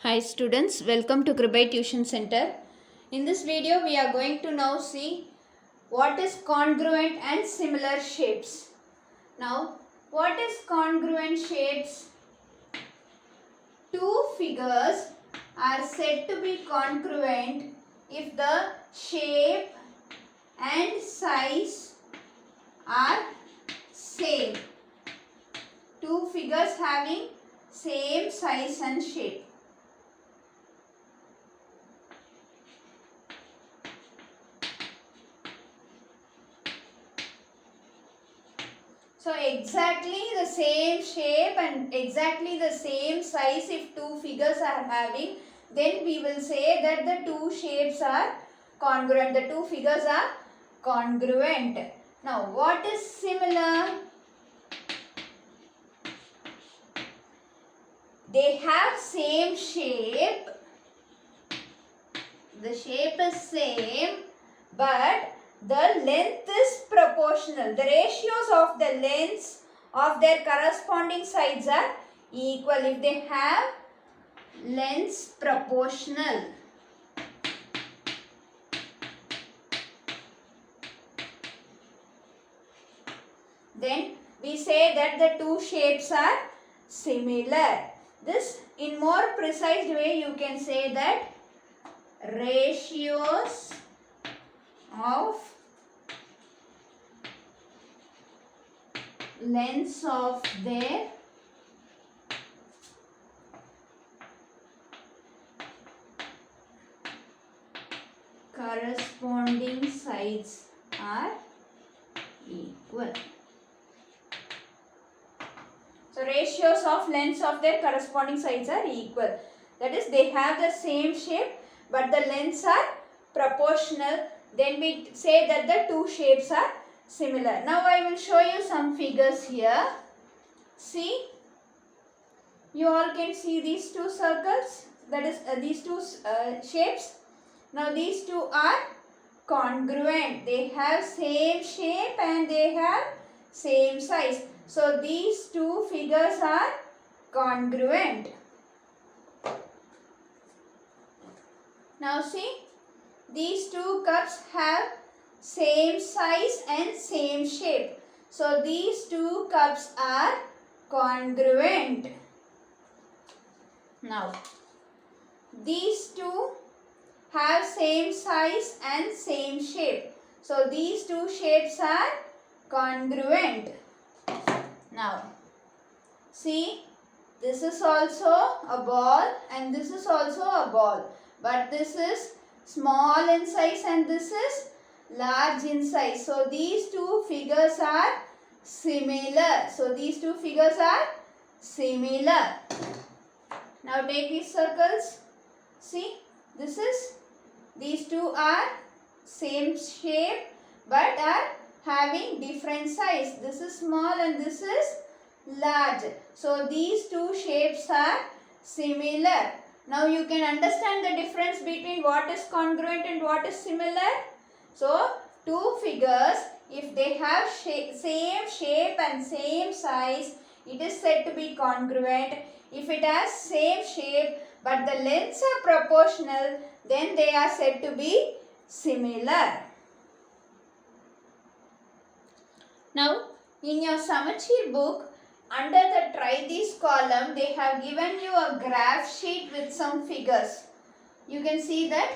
Hi students, welcome to Kribai Tuition Center. In this video we are going to now see what is congruent and similar shapes. Now what is congruent shapes? Two figures are said to be congruent if the shape and size are same. Two figures having same size and shape. So exactly the same shape and exactly the same size if two figures are having, then we will say that the two shapes are congruent. The two figures are congruent. Now what is similar? They have same shape. The shape is same, but the length is proportional. The ratios of the lengths of their corresponding sides are equal if they have lengths proportional. Then we say that the two shapes are similar. This, in more precise way, you can say that ratios of lengths of their corresponding sides are equal. So ratios of lengths of their corresponding sides are equal. That is, they have the same shape but the lengths are proportional. Then we say that the two shapes are similar. Now I will show you some figures here. See, you all can see these two circles, that is these two shapes. Now these two are congruent. They have same shape and they have same size. So these two figures are congruent. Now see, these two cups have same size and same shape. So these two cups are congruent. Now these two have same size and same shape. So these two shapes are congruent. Now see, this is also a ball and this is also a ball, but this is small in size and this is large in size. So these two figures are similar. So these two figures are similar. Now take these circles. See, these two are same shape but are having different size. This is small and this is large. So these two shapes are similar. Now you can understand the difference between what is congruent and what is similar. So two figures, if they have same shape and same size, it is said to be congruent. If it has same shape but the lengths are proportional, then they are said to be similar. Now, in your Samachir book, under the try these column, they have given you a graph sheet with some figures. You can see that.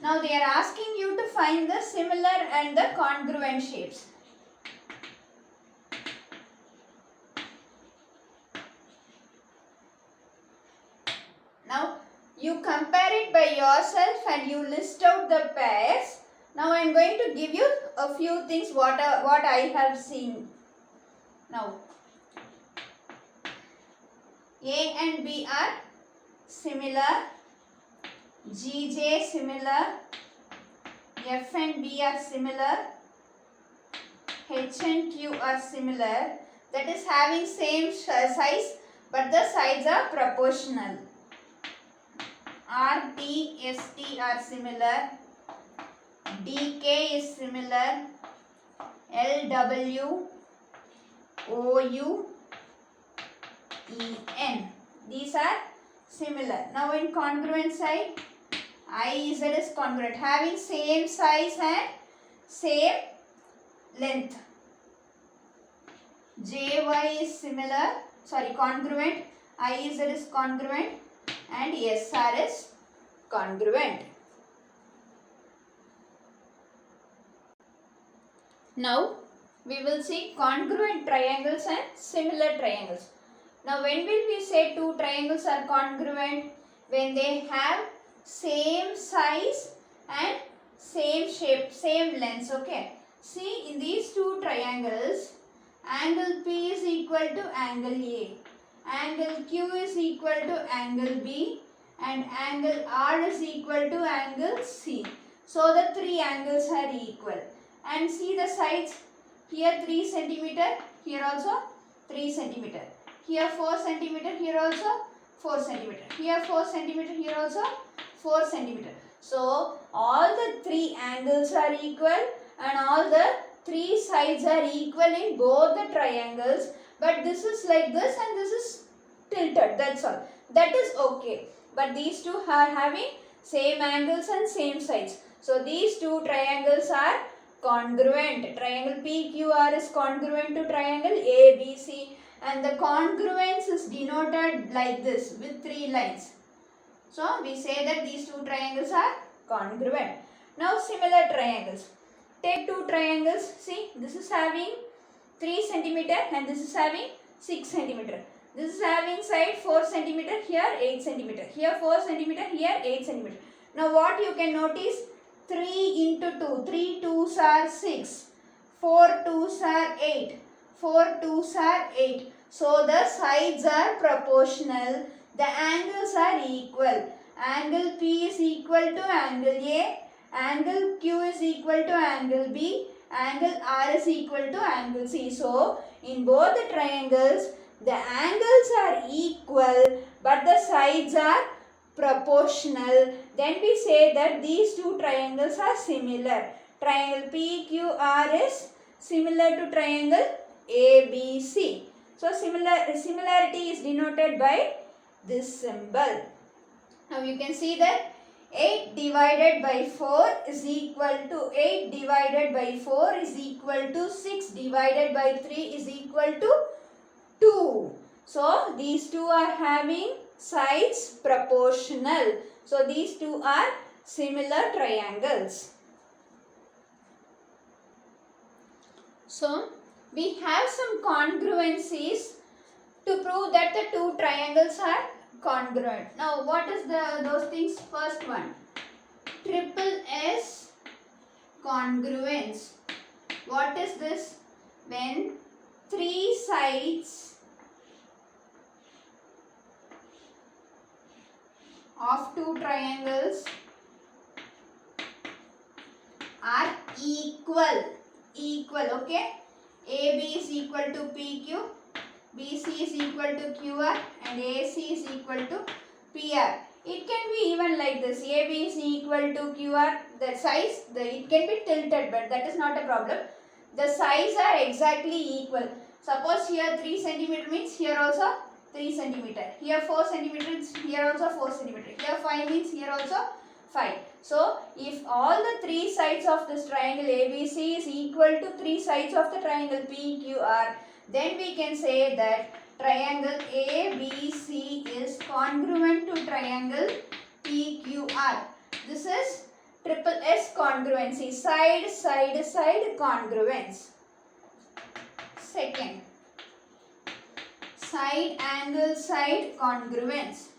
Now they are asking you to find the similar and the congruent shapes. Now you compare it by yourself and you list out the pairs. Now I am going to give you a few things what I have seen. Now A and B are similar, GJ similar, F and B are similar, H and Q are similar, that is having same size but the sides are proportional. R, T, S, T are similar, D, K is similar, L, W, O, U, E, N. These are similar. Now in congruent side, IZ is congruent, having same size and same length. JY is similar, sorry, congruent, IZ is congruent and SR is congruent. Now we will see congruent triangles and similar triangles. Now when will we say two triangles are congruent? When they have same size and same shape, same length. Okay. See, in these two triangles, angle P is equal to angle A, angle Q is equal to angle B, and angle R is equal to angle C. So the three angles are equal. And see the sides, here 3 centimeter, here also 3 centimeter, here 4 centimeter, here also 4 centimeter, here 4 centimeter, here also 4 centimeter. So all the three angles are equal and all the three sides are equal in both the triangles, but this is like this and this is tilted, that's all. That is okay. But these two are having same angles and same sides. So these two triangles are congruent. Triangle PQR is congruent to triangle ABC, and the congruence is denoted like this with three lines. So we say that these two triangles are congruent. Now similar triangles. Take two triangles. See, this is having 3 centimeter and this is having 6 centimeter. This is having side 4 centimeter, here 8 centimeter, here 4 centimeter, here 8 centimeter. Now what you can notice? 3 into 2, 3 2s are 6, 4 2s are 8, 4 2s are 8. So the sides are proportional, the angles are equal. Angle P is equal to angle A, angle Q is equal to angle B, angle R is equal to angle C. So in both the triangles, the angles are equal but the sides are proportional. Then we say that these two triangles are similar. Triangle PQR is similar to triangle ABC. So similarity is denoted by this symbol. Now you can see that 8 divided by 4 is equal to 8 divided by 4 is equal to 6 divided by 3 is equal to 2. So these two are having sides proportional. So these two are similar triangles. So we have some congruencies to prove that the two triangles are congruent. Now what is those things? First one, triple S congruence. What is this? When three sides of two triangles are equal, okay? AB is equal to PQ, BC is equal to QR and AC is equal to PR. It can be even like this. AB is equal to QR. The size, it can be tilted, but that is not a problem. The size are exactly equal. Suppose here 3 centimeter means here also 3 centimeter. Here 4 centimeters, here also 4 centimeter. Here 5 means here also 5. So if all the three sides of this triangle ABC is equal to three sides of the triangle PQR, then we can say that triangle ABC is congruent to triangle PQR. This is triple S congruency, side congruence. Second, side angle side congruence.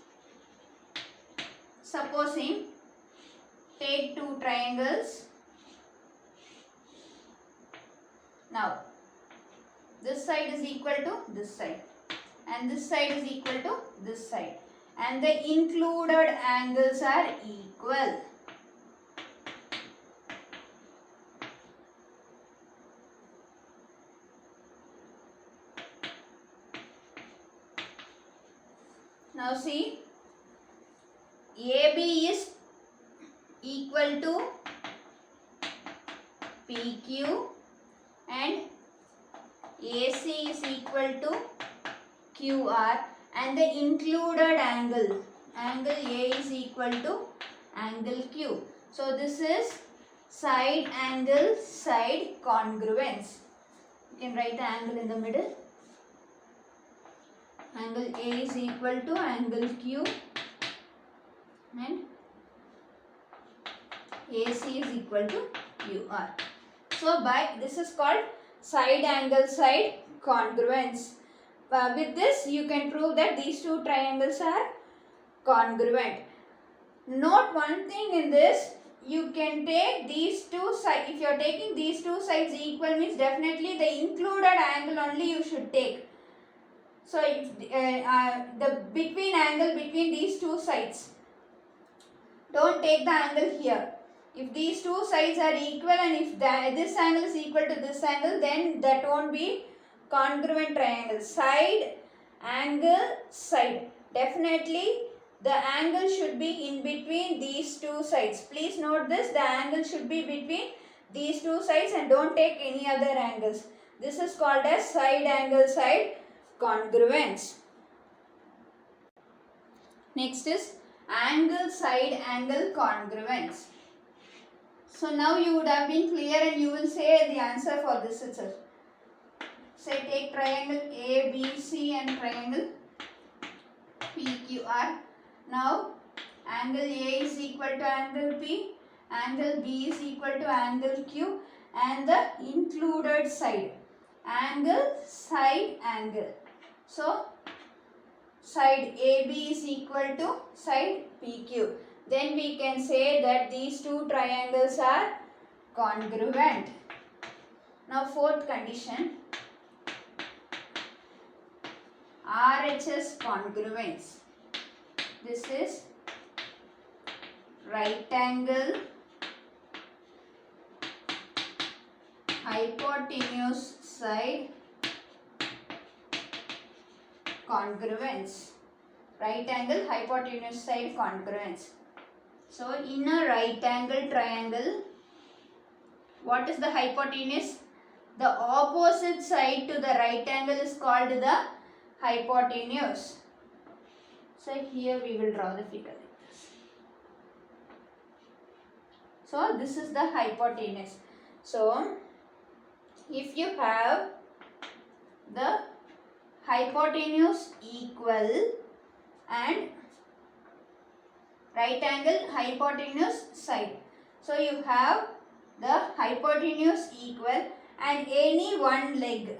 Supposing take two triangles. Now this side is equal to this side and this side is equal to this side and the included angles are equal. Now see, AB is equal to PQ and AC is equal to QR and the included angle angle A is equal to angle Q. So this is side angle side congruence. You can write the angle in the middle. Angle A is equal to angle Q and AC is equal to QR. So this is called side angle side congruence. With this you can prove that these two triangles are congruent. Note one thing in this, you can take these two sides. If you are taking these two sides equal means definitely the included angle only you should take. So if the between angle between these two sides, don't take the angle here. If these two sides are equal and if this angle is equal to this angle, then that won't be congruent triangle. Side, angle, side. Definitely the angle should be in between these two sides. Please note this, the angle should be between these two sides and don't take any other angles. This is called as side angle side congruence. Next is angle side angle congruence. So now you would have been clear and you will say the answer for this itself. Say take triangle ABC and triangle PQR. Now angle A is equal to angle P, angle B is equal to angle Q and the included side. Angle side angle. So side AB is equal to side PQ. Then we can say that these two triangles are congruent. Now fourth condition, RHS congruence. This is right angle, hypotenuse side congruence. Right angle, hypotenuse side congruence. So in a right angle triangle, what is the hypotenuse? The opposite side to the right angle is called the hypotenuse. So here we will draw the figure like this. So this is the hypotenuse. So if you have the hypotenuse equal and right angle hypotenuse side. So you have the hypotenuse equal and any one leg,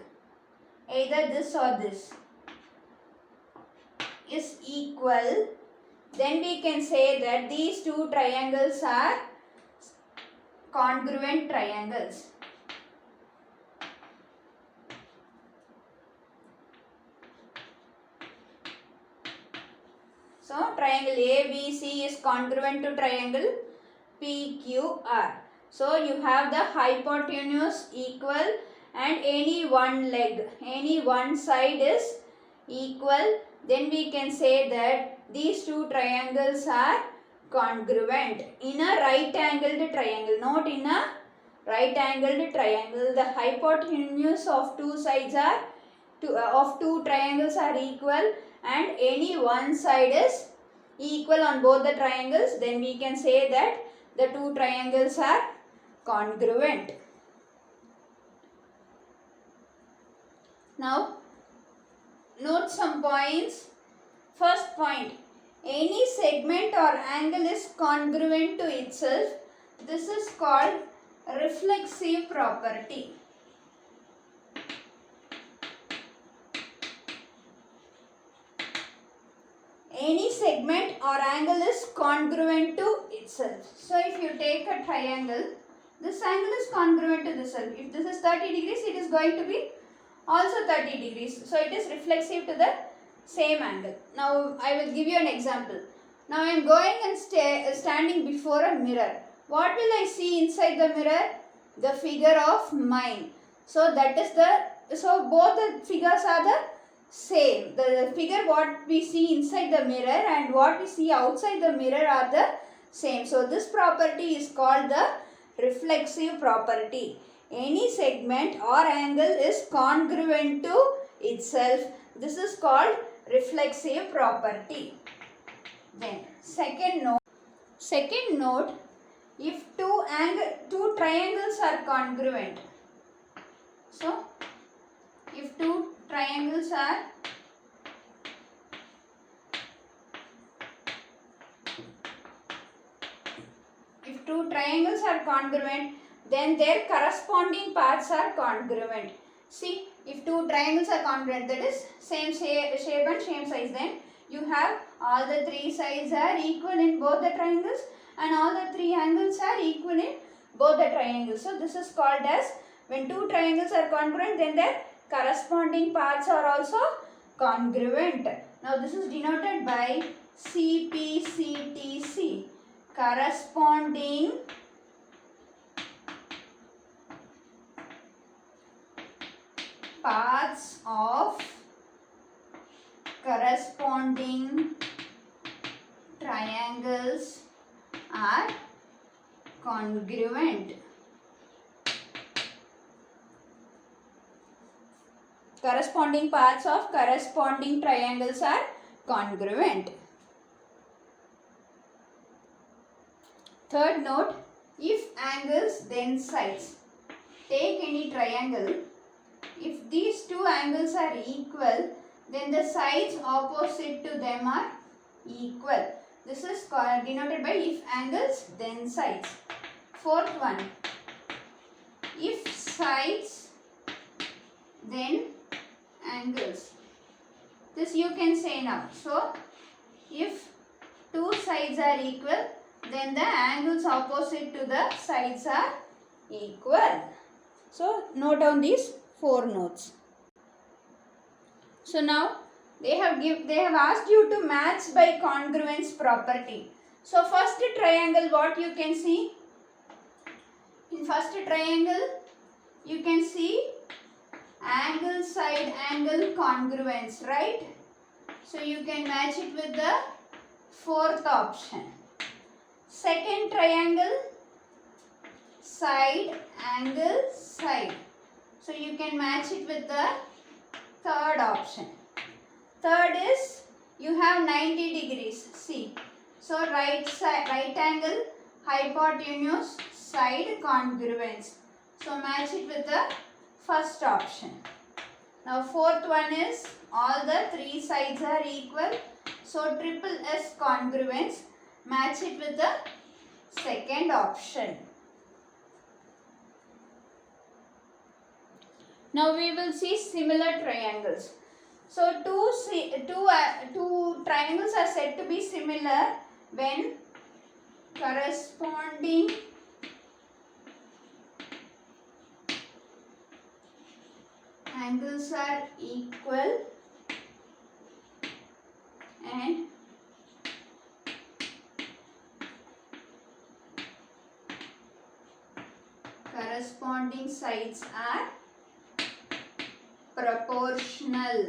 either this or this, is equal, then we can say that these two triangles are congruent triangles. So triangle ABC is congruent to triangle PQR. So you have the hypotenuse equal and any one leg, any one side is equal. Then we can say that these two triangles are congruent in a right angled triangle. Not in a right angled triangle. The hypotenuse of two sides are of two triangles are equal and any one side is equal on both the triangles. Then we can say that the two triangles are congruent. Now note some points. First point, any segment or angle is congruent to itself. This is called reflexive property. Any segment or angle is congruent to itself. So if you take a triangle, this angle is congruent to this angle. If this is 30 degrees, it is going to be also 30 degrees. So it is reflexive to the same angle. Now I will give you an example. Now I am going and standing before a mirror. What will I see inside the mirror? The figure of mine. So that is so both the figures are the same. The figure what we see inside the mirror and what we see outside the mirror are the same. So this property is called the reflexive property. Any segment or angle is congruent to itself. This is called reflexive property. Then second note, if two triangles are congruent. So if two triangles are congruent, then their corresponding parts are congruent. See, if two triangles are congruent, that is same shape and same size, then you have all the three sides are equal in both the triangles and all the three angles are equal in both the triangles. So this is called as, when two triangles are congruent, then their corresponding parts are also congruent. Now this is denoted by CPCTC, corresponding parts of corresponding triangles are congruent. Corresponding parts of corresponding triangles are congruent. Third note, if angles then sides. Take any triangle. If these two angles are equal, then the sides opposite to them are equal. This is denoted by if angles then sides. Fourth one, if sides then angles. This you can say now. So if two sides are equal, then the angles opposite to the sides are equal. So note down these 4 notes. So now they have asked you to match by congruence property. So first triangle, what you can see? In first triangle, you can see angle side angle congruence, right? So you can match it with the fourth option. Second triangle, side angle side. So you can match it with the third option. Third is, you have 90 degrees. See. So right angle hypotenuse side congruence. So match it with the first option. Now fourth one is, all the three sides are equal. So triple S congruence. Match it with the second option. Now we will see similar triangles. So two triangles are said to be similar when corresponding angles are equal and corresponding sides are proportional.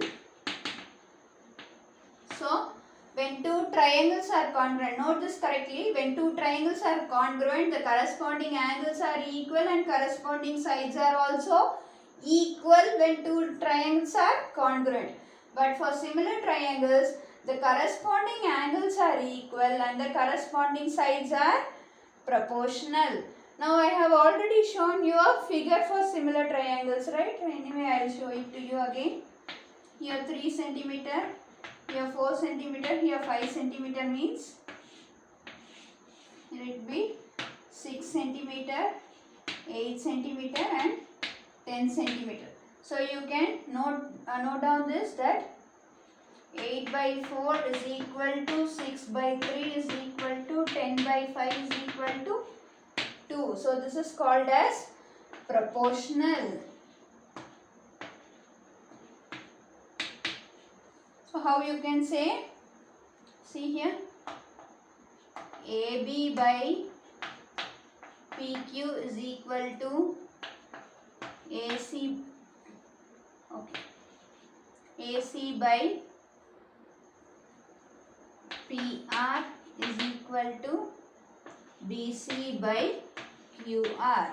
So when two triangles are congruent, note this correctly, when two triangles are congruent, the corresponding angles are equal and corresponding sides are also equal when two triangles are congruent. But for similar triangles, the corresponding angles are equal and the corresponding sides are proportional. Now I have already shown you a figure for similar triangles, right? Anyway, I will show it to you again. Here 3 centimeter, here 4 centimeter, here 5 centimeter means here it be 6 centimeter, 8 centimeter and 10 centimeter. So you can note down this, that 8 by 4 is equal to 6 by 3 is equal to 10 by 5 is equal to 2. So this is called as proportional. So how you can say? See here, AB by PQ is equal to AC. Okay. AC by PR is equal to BC by QR.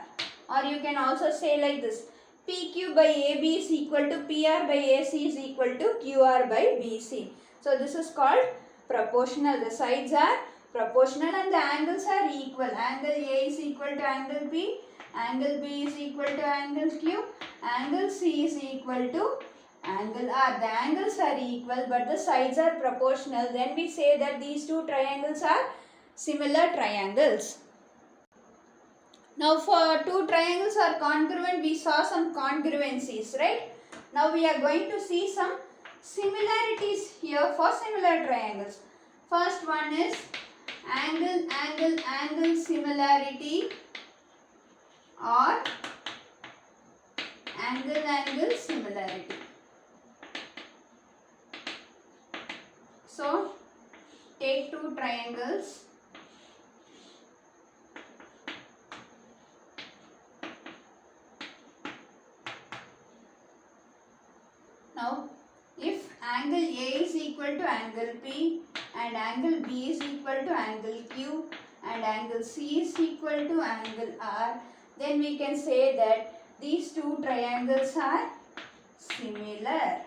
Or you can also say like this, PQ by AB is equal to PR by AC is equal to QR by BC. So this is called proportional. The sides are proportional and the angles are equal. Angle A is equal to angle B, angle B is equal to angle Q, angle C is equal to angle R. The angles are equal but the sides are proportional. Then we say that these two triangles are similar triangles. Now for two triangles are congruent, we saw some congruencies, right? Now we are going to see some similarities here for similar triangles. First one is angle similarity or angle similarity. So take two triangles. Now if angle A is equal to angle P and angle B is equal to angle Q and angle C is equal to angle R, then we can say that these two triangles are similar.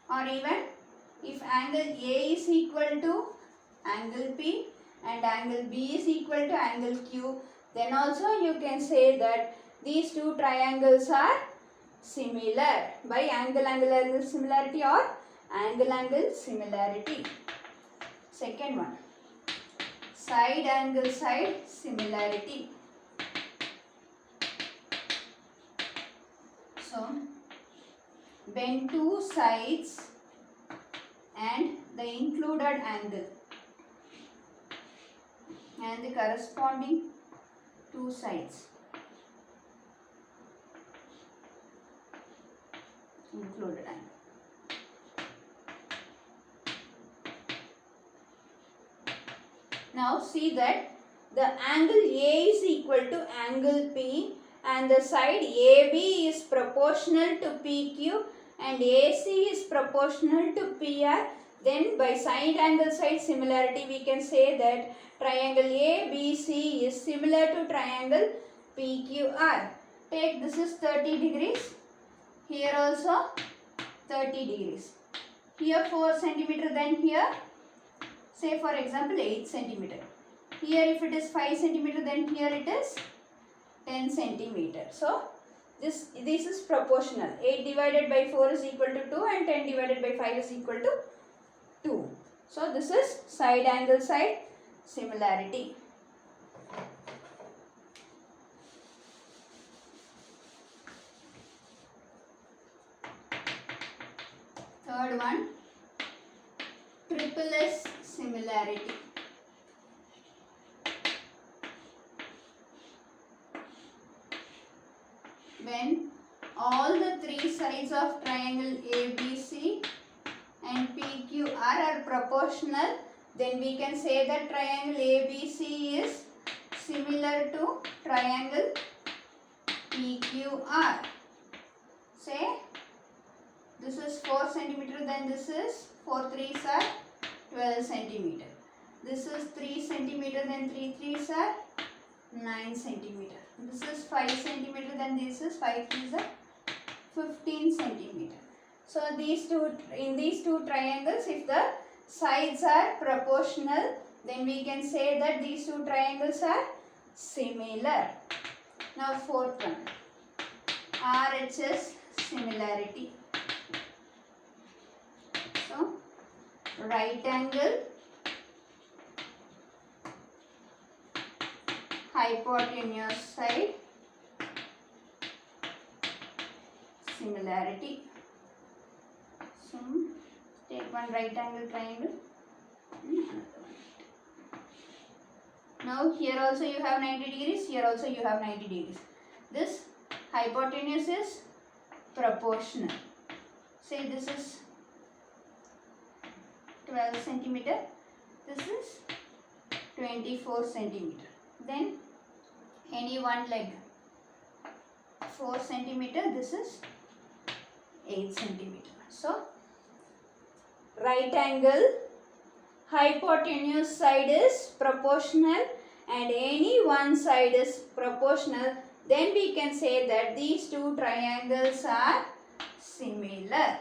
Or even if angle A is equal to angle P and angle B is equal to angle Q, then also you can say that these two triangles are similar by angle similarity or angle similarity. Second one, side similarity. So when two sides and the included angle and the corresponding two sides included angle. Now see that the angle A is equal to angle P and the side AB is proportional to PQ and AC is proportional to PR. Then by side angle side similarity we can say that triangle ABC is similar to triangle PQR. Take this is 30 degrees. Here also 30 degrees. Here 4 centimeter, then here say for example 8 centimeter. Here if it is 5 centimeter, then here it is 10 centimeter. So this is proportional. 8 divided by 4 is equal to 2 and 10 divided by 5 is equal to 2. So this is side angle side similarity. Third one, triple S similarity. When all the three sides of triangle ABC and PQR are proportional, then we can say that triangle ABC is similar to triangle PQR. Say this is 4 centimeter, then this is 4 threes are 12 centimeter. This is 3 centimeter, then 3 threes are 9 centimeter. This is 5 centimeter, then this is 5 threes are 15 centimeter. So in these two triangles, if the sides are proportional, then we can say that these two triangles are similar. Now fourth one, RHS similarity. So right angle, hypotenuse side similarity. So take one right angle triangle and another one. Now here also you have 90 degrees, here also you have 90 degrees. This hypotenuse is proportional. Say this is 12 centimeter, this is 24 centimeter. Then any one leg 4 centimeter, this is 8 centimeter. So right angle hypotenuse side is proportional and any one side is proportional, then we can say that these two triangles are similar.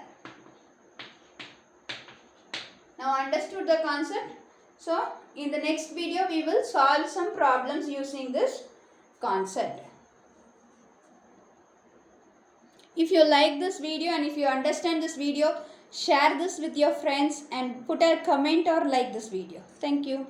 Now understood the concept? So in the next video we will solve some problems using this concept. If you like this video and if you understand this video, share this with your friends and put a comment or like this video. Thank you.